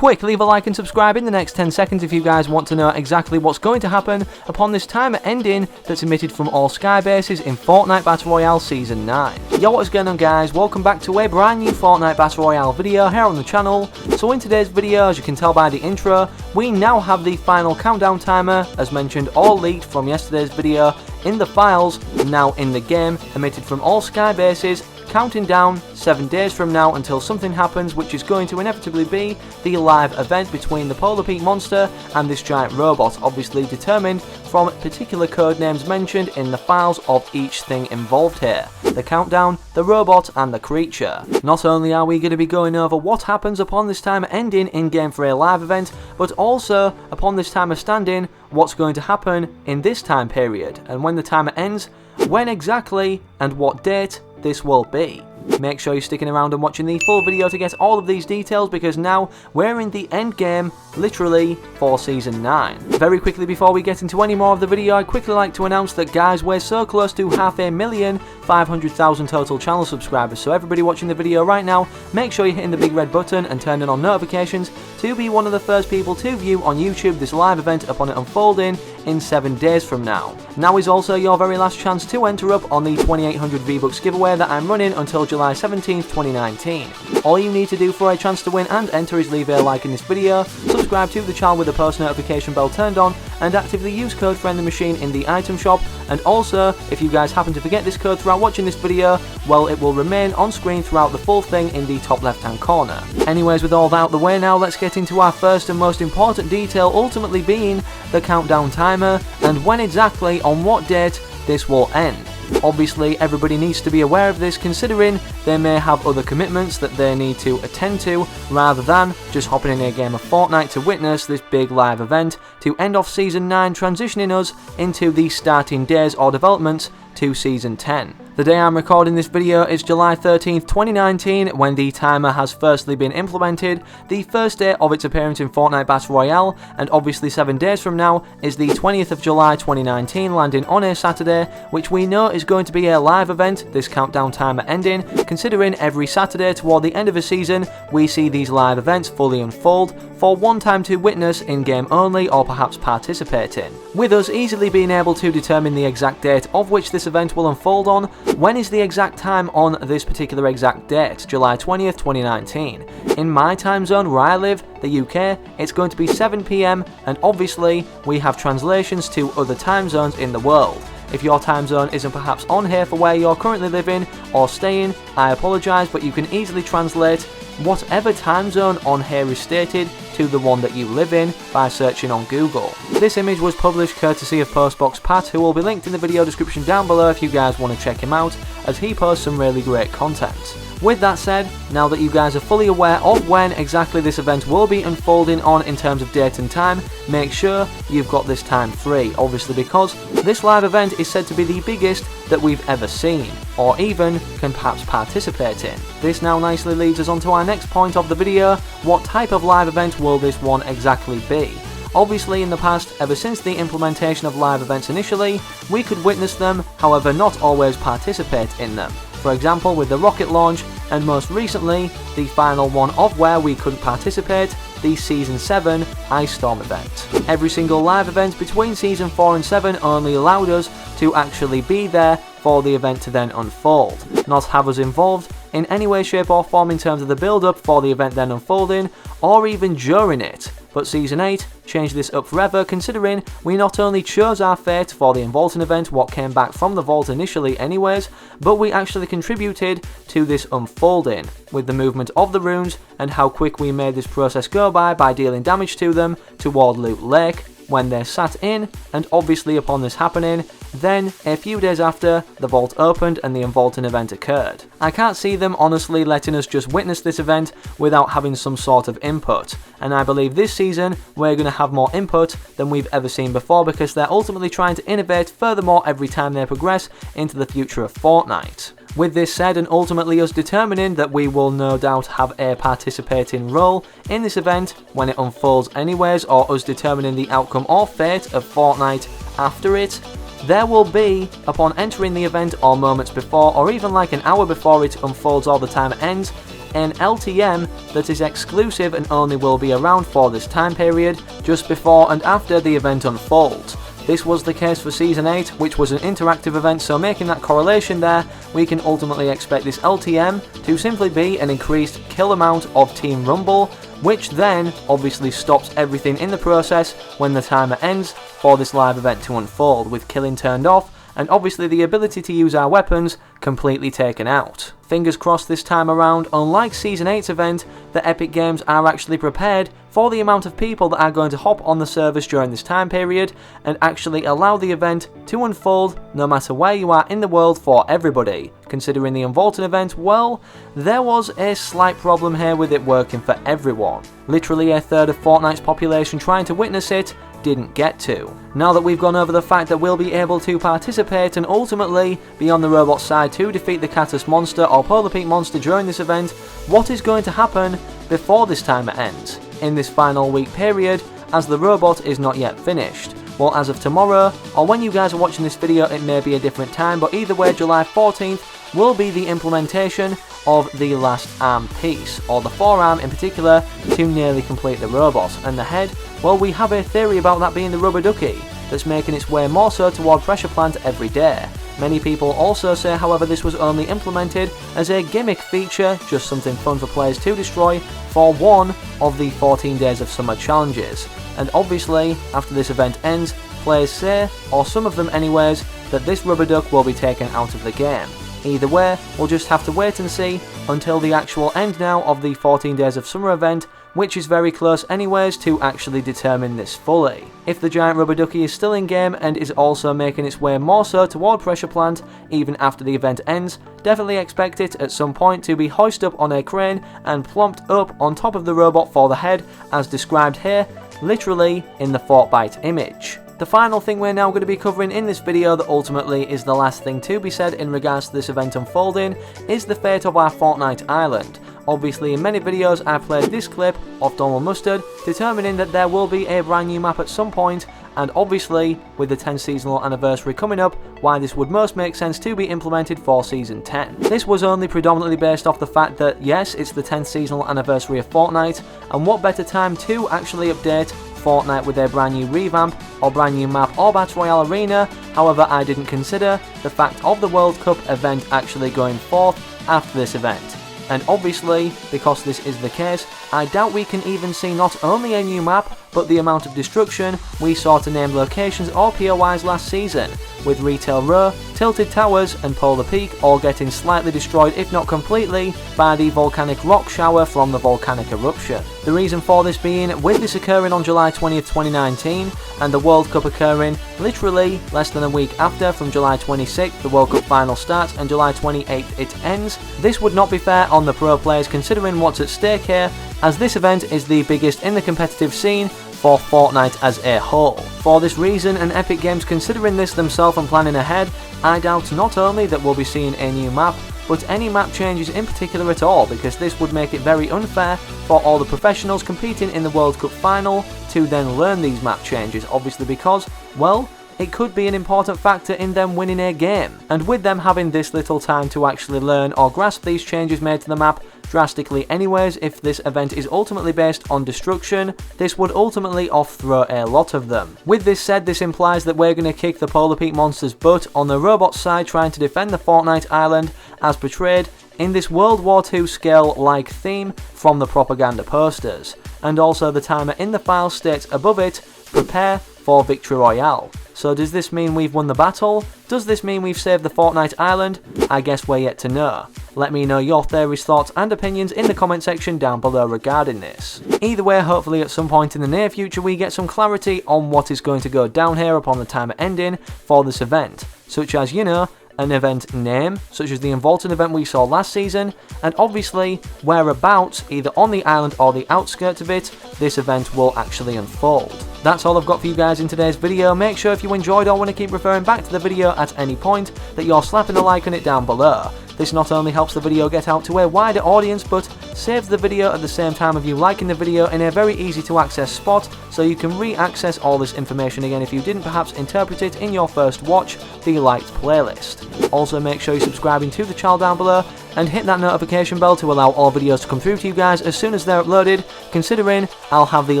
quick, leave a like and subscribe in the next 10 seconds if you guys want to know exactly what's going to happen upon this timer ending that's emitted from all sky bases in Fortnite Battle Royale Season 9. Yo, what is going on guys? Welcome back to a brand new Fortnite Battle Royale video here on the channel. So in today's video, as you can tell by the intro, we now have the final countdown timer, as mentioned, all leaked from yesterday's video, in the files, now in the game, emitted from all sky bases, counting down 7 days from now until something happens, which is going to inevitably be the live event between the Polar Peak monster and this giant robot, obviously determined from particular code names mentioned in the files of each thing involved here: the countdown, the robot and the creature. Not only are we going to be going over what happens upon this timer ending in game for a live event, but also upon this timer standing, what's going to happen in this time period, and when the timer ends, when exactly and what date this will be. Make sure you're sticking around and watching the full video to get all of these details, because now we're in the end game, literally, for Season 9. Very quickly before we get into any more of the video, I'd quickly like to announce that guys, we're so close to 500,000 total channel subscribers, so everybody watching the video right now, make sure you're hitting the big red button and turning on notifications to be one of the first people to view on YouTube this live event upon it unfolding in 7 days from now. Now is also your very last chance to enter up on the 2800 V-Bucks giveaway that I'm running until July 17th, 2019. All you need to do for a chance to win and enter is leave a like in this video, subscribe to the channel with the post notification bell turned on, and actively use code FriendlyMachine in the item shop. And also, if you guys happen to forget this code throughout watching this video, well, it will remain on screen throughout the full thing in the top left hand corner. Anyways, with all that out the way now, let's get into our first and most important detail, ultimately being the countdown timer and when exactly, on what date, this will end. Obviously, everybody needs to be aware of this, considering they may have other commitments that they need to attend to, rather than just hopping in a game of Fortnite to witness this big live event to end off Season 9, transitioning us into the starting days or developments to Season 10. The day I'm recording this video is July 13th, 2019, when the timer has firstly been implemented, the first day of its appearance in Fortnite Battle Royale, and obviously 7 days from now is the 20th of July 2019, landing on a Saturday, which we know is going to be a live event, this countdown timer ending, considering every Saturday toward the end of a season, we see these live events fully unfold, for one time to witness in-game only or perhaps participate in, with us easily being able to determine the exact date of which this event will unfold on. When is the exact time on this particular exact date? July 20th, 2019. In my time zone where I live, the UK, it's going to be 7 PM, and obviously we have translations to other time zones in the world. If your time zone isn't perhaps on here for where you're currently living or staying, I apologise, but you can easily translate whatever time zone on here is stated to the one that you live in by searching on Google. This image was published courtesy of Postbox Pat, who will be linked in the video description down below if you guys want to check him out, as he posts some really great content. With that said, now that you guys are fully aware of when exactly this event will be unfolding on in terms of date and time, make sure you've got this time free, obviously because this live event is said to be the biggest that we've ever seen, or even can perhaps participate in. This now nicely leads us on to our next point of the video: what type of live event will this one exactly be? Obviously in the past, ever since the implementation of live events initially, we could witness them, however not always participate in them. For example, with the rocket launch, and most recently, the final one of where we couldn't participate, the Season 7 Ice Storm event. Every single live event between Season 4 and 7 only allowed us to actually be there for the event to then unfold, not have us involved in any way, shape or form in terms of the build-up for the event then unfolding, or even during it. But Season 8 changed this up forever, considering we not only chose our fate for the Involting event, what came back from the vault initially anyways, but we actually contributed to this unfolding, with the movement of the runes and how quick we made this process go by dealing damage to them toward Loot Lake, when they're sat in, and obviously upon this happening, then a few days after, the vault opened and the Involting event occurred. I can't see them honestly letting us just witness this event without having some sort of input, and I believe this season we're going to have more input than we've ever seen before, because they're ultimately trying to innovate furthermore every time they progress into the future of Fortnite. With this said, and ultimately us determining that we will no doubt have a participating role in this event when it unfolds anyways, or us determining the outcome or fate of Fortnite after it, there will be, upon entering the event or moments before, or even like an hour before it unfolds or the time ends, an LTM that is exclusive and only will be around for this time period, just before and after the event unfolds. This was the case for Season 8, which was an interactive event, so making that correlation there, we can ultimately expect this LTM to simply be an increased kill amount of Team Rumble, which then obviously stops everything in the process when the timer ends for this live event to unfold, with killing turned off and obviously the ability to use our weapons completely taken out. Fingers crossed this time around, unlike Season 8's event, the Epic Games are actually prepared for the amount of people that are going to hop on the servers during this time period and actually allow the event to unfold no matter where you are in the world for everybody. Considering the Unvaulted event, well, there was a slight problem here with it working for everyone. Literally a third of Fortnite's population trying to witness it didn't get to. Now that we've gone over the fact that we'll be able to participate and ultimately be on the robot side to defeat the Catus monster or Polar Peak monster during this event, what is going to happen before this timer ends, in this final week period, as the robot is not yet finished? Well, as of tomorrow, or when you guys are watching this video it may be a different time, but either way, July 14th will be the implementation of the last arm piece, or the forearm in particular, to nearly complete the robot. And the head, well, we have a theory about that being the rubber ducky that's making its way more so toward Pressure Plant every day. Many people also say, however, this was only implemented as a gimmick feature, just something fun for players to destroy for one of the 14 Days of Summer challenges. And obviously, after this event ends, players say, or some of them anyways, that this rubber duck will be taken out of the game. Either way, we'll just have to wait and see until the actual end now of the 14 Days of Summer event, which is very close anyways, to actually determine this fully. If the giant rubber ducky is still in game and is also making its way more so toward Pressure Plant even after the event ends, definitely expect it at some point to be hoisted up on a crane and plonked up on top of the robot for the head, as described here, literally in the Fortnite image. The final thing we're now going to be covering in this video, that ultimately is the last thing to be said in regards to this event unfolding, is the fate of our Fortnite Island. Obviously, in many videos I've played this clip of Donald Mustard determining that there will be a brand new map at some point, and obviously with the 10th seasonal anniversary coming up, why this would most make sense to be implemented for Season 10. This was only predominantly based off the fact that yes, it's the 10th seasonal anniversary of Fortnite, and what better time to actually update Fortnite with a brand new revamp or brand new map or Battle Royale arena. However, I didn't consider the fact of the World Cup event actually going forth after this event. And obviously, because this is the case, I doubt we can even see not only a new map, but the amount of destruction we saw to named locations or POIs last season, with Retail Row, Tilted Towers and Polar Peak all getting slightly destroyed, if not completely, by the volcanic rock shower from the volcanic eruption. The reason for this being, with this occurring on July 20th, 2019, and the World Cup occurring literally less than a week after, from July 26th the World Cup final starts and July 28th it ends, this would not be fair on the pro players considering what's at stake here, as this event is the biggest in the competitive scene for Fortnite as a whole. For this reason, and Epic Games considering this themselves and planning ahead, I doubt not only that we'll be seeing a new map, but any map changes in particular at all, because this would make it very unfair for all the professionals competing in the World Cup final to then learn these map changes, obviously because, well, it could be an important factor in them winning a game. And with them having this little time to actually learn or grasp these changes made to the map drastically anyways, if this event is ultimately based on destruction, this would ultimately off-throw a lot of them. With this said, this implies that we're going to kick the Polar Peak monster's butt on the robot side trying to defend the Fortnite Island as portrayed in this World War II scale-like theme from the propaganda posters. And also the timer in the file states above it, prepare for Victory Royale. So does this mean we've won the battle? Does this mean we've saved the Fortnite Island? I guess we're yet to know. Let me know your theories, thoughts and opinions in the comment section down below regarding this. Either way, hopefully at some point in the near future we get some clarity on what is going to go down here upon the timer ending for this event, such as, you know, an event name, such as the Unvaulted event we saw last season, and obviously whereabouts, either on the island or the outskirts of it, this event will actually unfold. That's all I've got for you guys in today's video. Make sure if you enjoyed or want to keep referring back to the video at any point that you're slapping a like on it down below. This not only helps the video get out to a wider audience, but saves the video at the same time of you liking the video in a very easy to access spot, so you can re-access all this information again if you didn't perhaps interpret it in your first watch, the liked playlist. Also make sure you're subscribing to the channel down below, and hit that notification bell to allow all videos to come through to you guys as soon as they're uploaded, considering I'll have the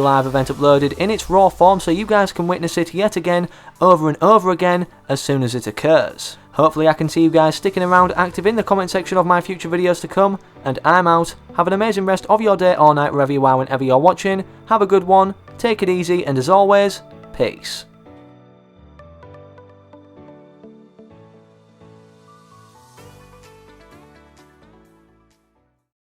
live event uploaded in its raw form so you guys can witness it yet again, over and over again, as soon as it occurs. Hopefully I can see you guys sticking around active in the comment section of my future videos to come, and I'm out. Have an amazing rest of your day or night wherever you are whenever you're watching, have a good one, take it easy, and as always, peace.